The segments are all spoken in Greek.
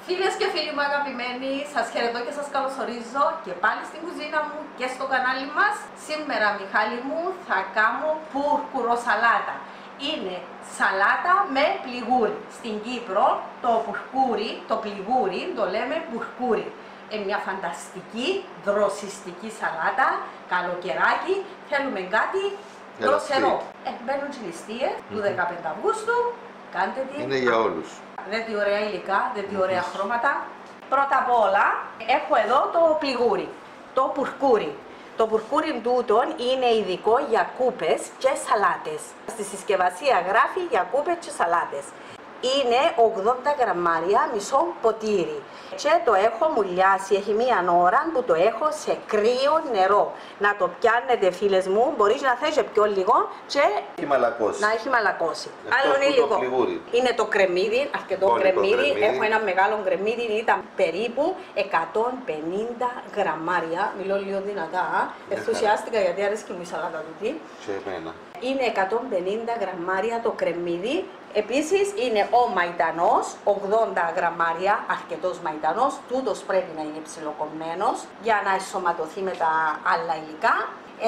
Φίλες και φίλοι μου αγαπημένοι, σας χαιρετώ και σας καλωσορίζω και πάλι στην κουζίνα μου και στο κανάλι μας. Σήμερα, Μιχάλη μου, θα κάνω πουρκουροσαλάτα. Είναι σαλάτα με πληγούρι. Στην Κύπρο το πουρκούρι, το πληγούρι, το λέμε πουρκούρι. Είναι μια φανταστική, δροσιστική σαλάτα, καλοκαιράκι, θέλουμε κάτι δροσερό. Μπαίνουν τις ληστείες του 15 Αυγούστου, κάντε τι. Είναι για όλους. Δέτε ωραία υλικά, δέτε ωραία χρώματα. Πρώτα απ' όλα έχω εδώ το πληγούρι, το πουρκούρι. Το πουρκούρι τούτον είναι ειδικό για κούπες και σαλάτες. Στη συσκευασία γράφει για κούπες και σαλάτες. Είναι 80 γραμμάρια, μισό ποτήρι. Και το έχω μουλιάσει, έχει μία ώρα που το έχω σε κρύο νερό. Να το πιάνετε, φίλες μου, μπορείς να θες πιο λίγο και να έχει μαλακώσει. Άλλον υλικό. Είναι το κρεμμύδι, αρκετό κρεμμύδι. Έχω ένα μεγάλο κρεμμύδι, ήταν περίπου 150 γραμμάρια. Μιλώ λίγο δυνατά, ενθουσιάστηκα γιατί αρέσει και μου η σαλάτα τούτη. Είναι 150 γραμμάρια το κρεμμύδι. Επίσης είναι ο μαϊντανός, 80 γραμμάρια, αρκετός μαϊντανός. Τούτος πρέπει να είναι ψιλοκομμένος για να ενσωματωθεί με τα άλλα υλικά.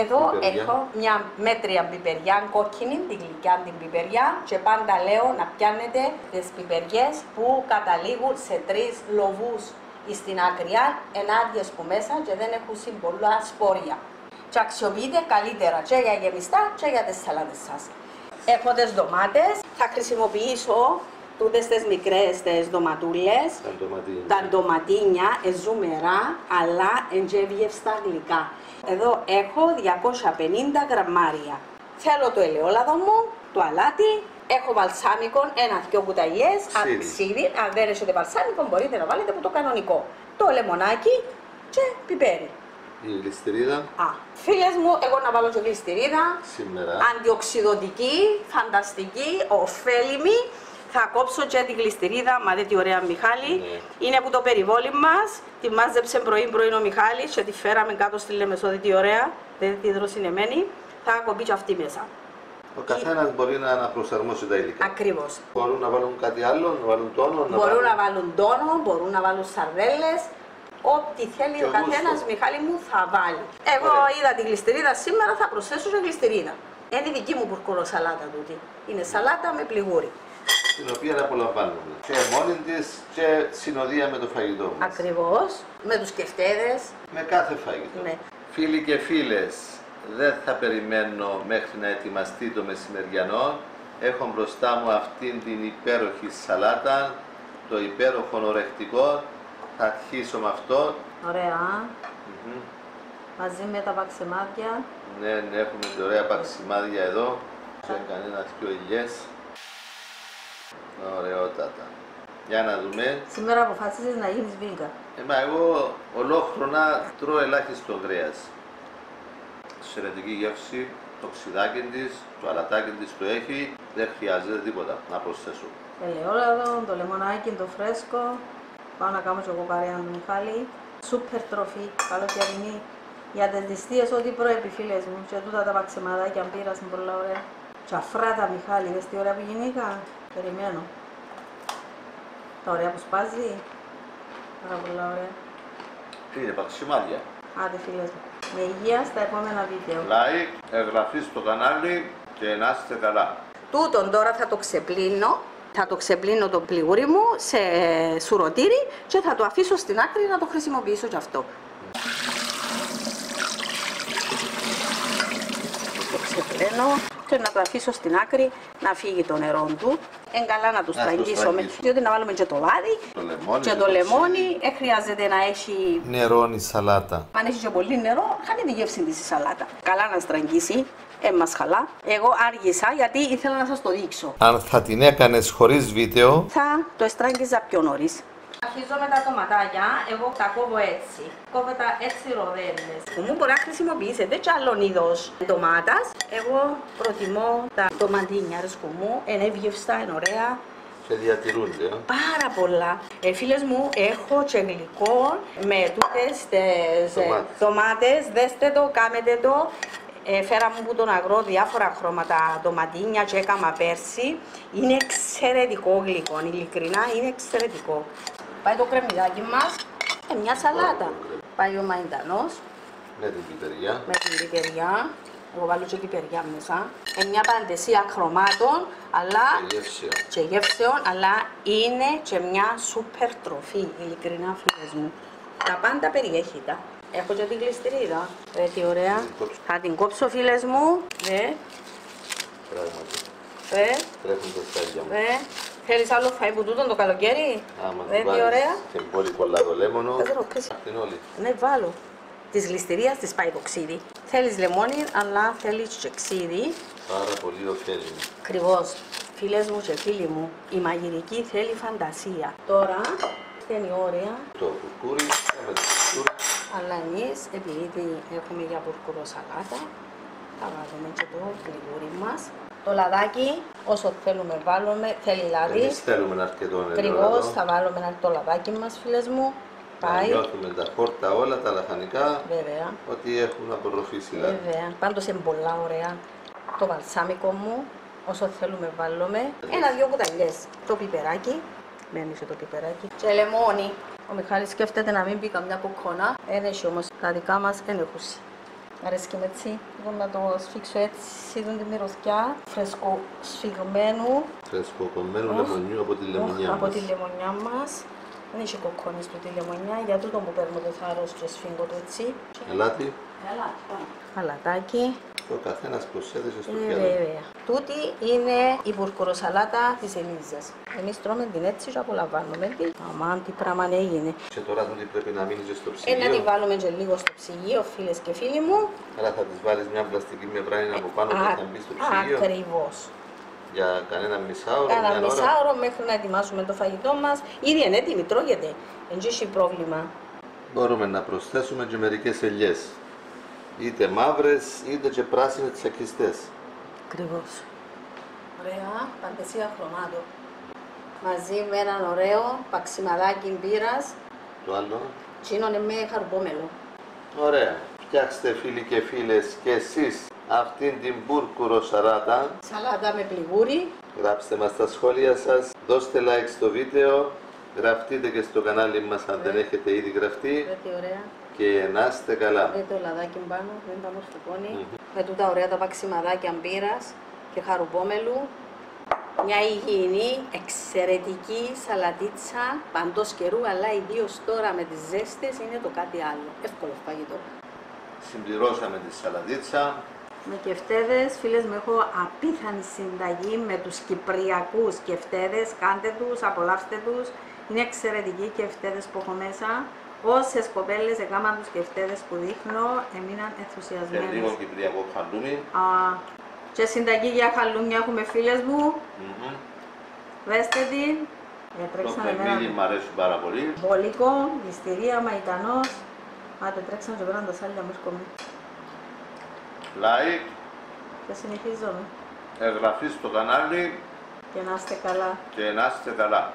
Εδώ έχω μια μέτρια πιπεριά κόκκινη, την γλυκιά την πιπεριά, και πάντα λέω να πιάνετε τις πιπεριές που καταλήγουν σε 3 λοβούς στην άκρια, ενάντιες που μέσα και δεν έχουν πολλά σπόρια. Και αξιοποιείτε καλύτερα και για γεμιστά και για τις σαλάτες σας. Έχω τις ντομάτες, θα χρησιμοποιήσω τούτες τις μικρές τις ντοματούλες, τα ντοματίνια, ζουμερά, αλλά εντζεύγευστα γλυκά. Εδώ έχω 250 γραμμάρια. Θέλω το ελαιόλαδο μου, το αλάτι, έχω βαλσάμικο, 1-2 κουταλιές, ξύδι. Αν δεν έχετε βαλσάμικο μπορείτε να βάλετε από το κανονικό. Το λεμονάκι και πιπέρι. Η γλιστηρίδα. Φίλες μου, εγώ να βάλω και γλιστηρίδα. Σήμερα. Αντιοξυδοτική, φανταστική, ωφέλιμη. Θα κόψω και τη γλιστηρίδα, μα δείτε τι ωραία Μιχάλη. Είναι από το περιβόλι μας. Τη μάζεψε πρωί-πρωί ο Μιχάλης και τη φέραμε κάτω στη Λεμεσό, δείτε τι ωραία. Δείτε τι δροσινεμένη. Θα κομπεί και αυτή μέσα. Ο καθένας μπορεί να προσαρμόσει τα υλικά. Ακριβώς. Μπορούν να βάλουν κάτι άλλο, να βάλουν τόνο. Μπορούν να βάλουν τόνο, μπορούν να βάλουν σαρδέλες. Ό,τι θέλει ο καθένας, Μιχάλη μου, θα βάλει. Εγώ είδα τη γλιστηρίδα σήμερα, θα προσθέσω και γλιστηρίδα. Είναι η δική μου πουρκουροσαλάτα τούτη. Είναι σαλάτα με πληγούρι. Την οποία απολαμβάνουμε. Και μόνη της και συνοδεία με το φαγητό μας. Ακριβώς. Με τους κεφτέδες. Με κάθε φαγητό. Ναι. Φίλοι και φίλες, δεν θα περιμένω μέχρι να ετοιμαστεί το μεσημεριανό. Έχω μπροστά μου αυτήν την υπέροχη σαλάτα, το υπέροχο ορεκτικό. Θα αρχίσω με αυτό. Ωραία. Μαζί με τα παξιμάδια. Ναι, έχουμε τα ωραία παξιμάδια εδώ. Και κανένα δυο ηλιές. Ωραιότατα. Για να δούμε. Σήμερα αποφάσισες να γίνεις βίγκα. Εγώ ολόχρονα τρώω ελάχιστο κρέας. Εξαιρετική γεύση, το ξυδάκι της, το αλατάκι της το έχει. Δεν χρειάζεται τίποτα να προσθέσω. Ελαιόλαδο, το λεμονάκι, το φρέσκο. Πάω να κάνω και εγώ παρέα με τον Μιχάλη. Σούπερ τροφή, καλοκαιρινή. Για τις νηστείες ό,τι πρέπει, φίλες μου. Και τούτα τα παξιμαδάκια πήρασαν πολλά ωραία. Και αφράτα, Μιχάλη, δες τι ωραία που γυναίκα. Περιμένω. Τα ωραία που σπάζει. Πάρα πολλά ωραία. Είναι παξιμάδια. Άντε, φίλες μου. Με υγεία στα επόμενα βίντεο. Like, εγγραφή στο κανάλι και να είστε καλά. Τούτον τώρα θα το ξεπλύνω. Θα το ξεπλύνω το πληγούρι μου σε σουρωτήρι και θα το αφήσω στην άκρη να το χρησιμοποιήσω κι αυτό. Το ξεπλένω και να το αφήσω στην άκρη να φύγει το νερό του. Είναι καλά να το στραγγίσουμε, διότι να βάλουμε και το λάδι και το λεμόνι. Χρειάζεται να έχει νερό η σαλάτα. Αν έχει και πολύ νερό, χάνει τη γεύση της η σαλάτα. Καλά να στραγγίσει. Μας χαλά. Εγώ άργησα γιατί ήθελα να σας το δείξω. Αν θα την έκανες χωρίς βίντεο, θα το εστράγγιζα πιο νωρίς. Αρχίζω με τα ντοματάκια, εγώ τα κόβω έτσι. Κόβω τα έτσι ροδέλες. Μου μπορεί να χρησιμοποιήσετε και άλλον είδος ντομάτας. Εγώ προτιμώ τα ντοματίνια μου, είναι ευγευστά, είναι ωραία. Και διατηρούνται. Πάρα πολλά. Φίλες μου, έχω και γλυκό με τούτες τις ντομάτες. Δέστε το, κάμετε το. Φέραμε από τον αγρό διάφορα χρώματα ντοματίνια και έκαμα πέρσι. Είναι εξαιρετικό γλυκό, ειλικρινά είναι εξαιρετικό. Πάει το κρεμμυδάκι μας. Μια σαλάτα. Πάει ο μαϊντανός. Με την πιπεριά. Με την πιπεριά. Εγώ βάλω και πιπεριά μέσα. Μια παντεσία χρωμάτων, αλλά και γεύσεων, αλλά είναι και μια σούπερ τροφή, ειλικρινά φίλες μου. Τα πάντα περιέχει τα. Έχω και την κλειστηρίδα. Τι ωραία. Θα την κόψω φίλες μου. Πράγματι. Τρέχουν τα στάδια μου. Θέλεις άλλο φαΐ που τούτον το καλοκαίρι. Άμα την βάλεις και πολύ πολλά το λέμονο, την όλη. Ναι, βάλω. Της γλιστηρίας της πάει το ξύδι. Θέλεις λεμόνι, αλλά θέλεις και ξύδι. Πάρα πολύ ωφέλιμο. Ακριβώς. Φίλες μου και φίλοι μου, η μαγειρική θέλει φαντασία. Τώρα είναι ωραία. Το κουρκούρι, με το κουρκούρι. Αλλά εμείς, επειδή έχουμε για μπουρκούρο σαλάτα, θα βάλουμε και το γλυγούρι μας. Το λαδάκι, όσο θέλουμε βάλουμε, θέλει λάδι. Εμείς θέλουμε αρκετό νερό. Ακριβώς, θα βάλουμε το λαδάκι μας, φίλες μου. Να νιώθουμε τα χόρτα όλα, τα λαχανικά, βέβαια, ότι έχουν απορροφήσει. Βέβαια, πάντως είναι πολλά ωραία. Το βαλσάμικο μου, όσο θέλουμε βάλουμε. Ένα-δυο κουταλιές. Το πιπεράκι, μένει το πιπεράκι. Και λεμόνι. Ο Μιχάλης σκέφτεται να μην μπει καμιά κοκκόνα. Δεν έχει όμως, τα δικά μας δεν έχουν. Αρέσκει με έτσι, να το σφίξω έτσι, τη μυρωδιά, φρεσκο σφιγμένου. Φρεσκοκομμένου λεμονιού από τη λεμονιά μας. Από τη λεμονιά μας. Δεν έχει κοκκόνες του τη λεμονιά, για τούτο που παίρνω το θάρρος και σφίγγω το έτσι. Ελάτι. Αλατάκι. Ο καθένας προσέθεσε στο πιάτο. Βέβαια. Τούτη είναι η μπουρκουροσαλάτα της Ελίζας. Εμείς τρώμε την έτσι και απολαμβάνουμε την. Αμάν, τι πράγμα έγινε. Και τώρα τούτη πρέπει να μείνει και στο ψυγείο. Να τη βάλουμε και λίγο στο ψυγείο, φίλες και φίλοι μου. Άρα θα της βάλεις μια πλαστική μεμβράνη από πάνω και θα μπει στο ψυγείο. Ακριβώς. Για κανένα μισάωρο. Κάνα μισάωρο μέχρι να ετοιμάσουμε το φαγητό μας. Ήδη είναι έτοιμη, τρώγεται. Δεν έχει πρόβλημα. Μπορούμε να προσθέσουμε και μερικές ελιές. Είτε μαύρες είτε και πράσινες τσακιστές. Ακριβώς. Ωραία, παντεσία χρωμάτων. Μαζί με έναν ωραίο παξιμαδάκι μπύρας. Το άλλο. Τσίνωνε με χαρμπόμελο. Ωραία. Φτιάξτε φίλοι και φίλες και εσείς αυτήν την μπουρκούρο σαλάτα. Σαλάτα με πληγούρι. Γράψτε μας τα σχόλια σας. Δώστε like στο βίντεο. Γραφτείτε και στο κανάλι μας αν δεν έχετε ήδη γραφτεί. Ωραία. Και να είστε καλά. Το λαδάκι πάνω, δεν τα μορφωτώνει. Με τούτα ωραία τα παξιμαδάκια μπύρας και χαρουμπόμελου. Μια υγιεινή, εξαιρετική σαλατίτσα παντός καιρού, αλλά ιδίως τώρα με τις ζέστες είναι το κάτι άλλο. Εύκολο φαγητό. Συμπληρώσαμε τη σαλατίτσα. Με κεφτέδες, φίλες μου, έχω απίθανη συνταγή με τους κυπριακούς κεφτέδες. Κάντε τους, απολαύστε τους. Είναι εξαιρετικοί κεφτέδες που έχω μέσα. Όσες κοπέλες έκαναν τους κεφτέδες που δείχνω, έμειναν ενθουσιασμένες. Και λίγο κυπριακό χαλούμι. Και συνταγή για χαλούμια έχουμε, φίλες μου. Δέστε την. Το κρεμμύδι μου αρέσει πάρα πολύ. Μπολίκο, ληστηρία, μαϊτανός. Άτε τρέξαμε και πέραν τα σάλια μου έρχομαι. Like. Και συνεχίζομαι. Εγγραφή στο κανάλι. Και να είστε καλά. Και να είστε καλά.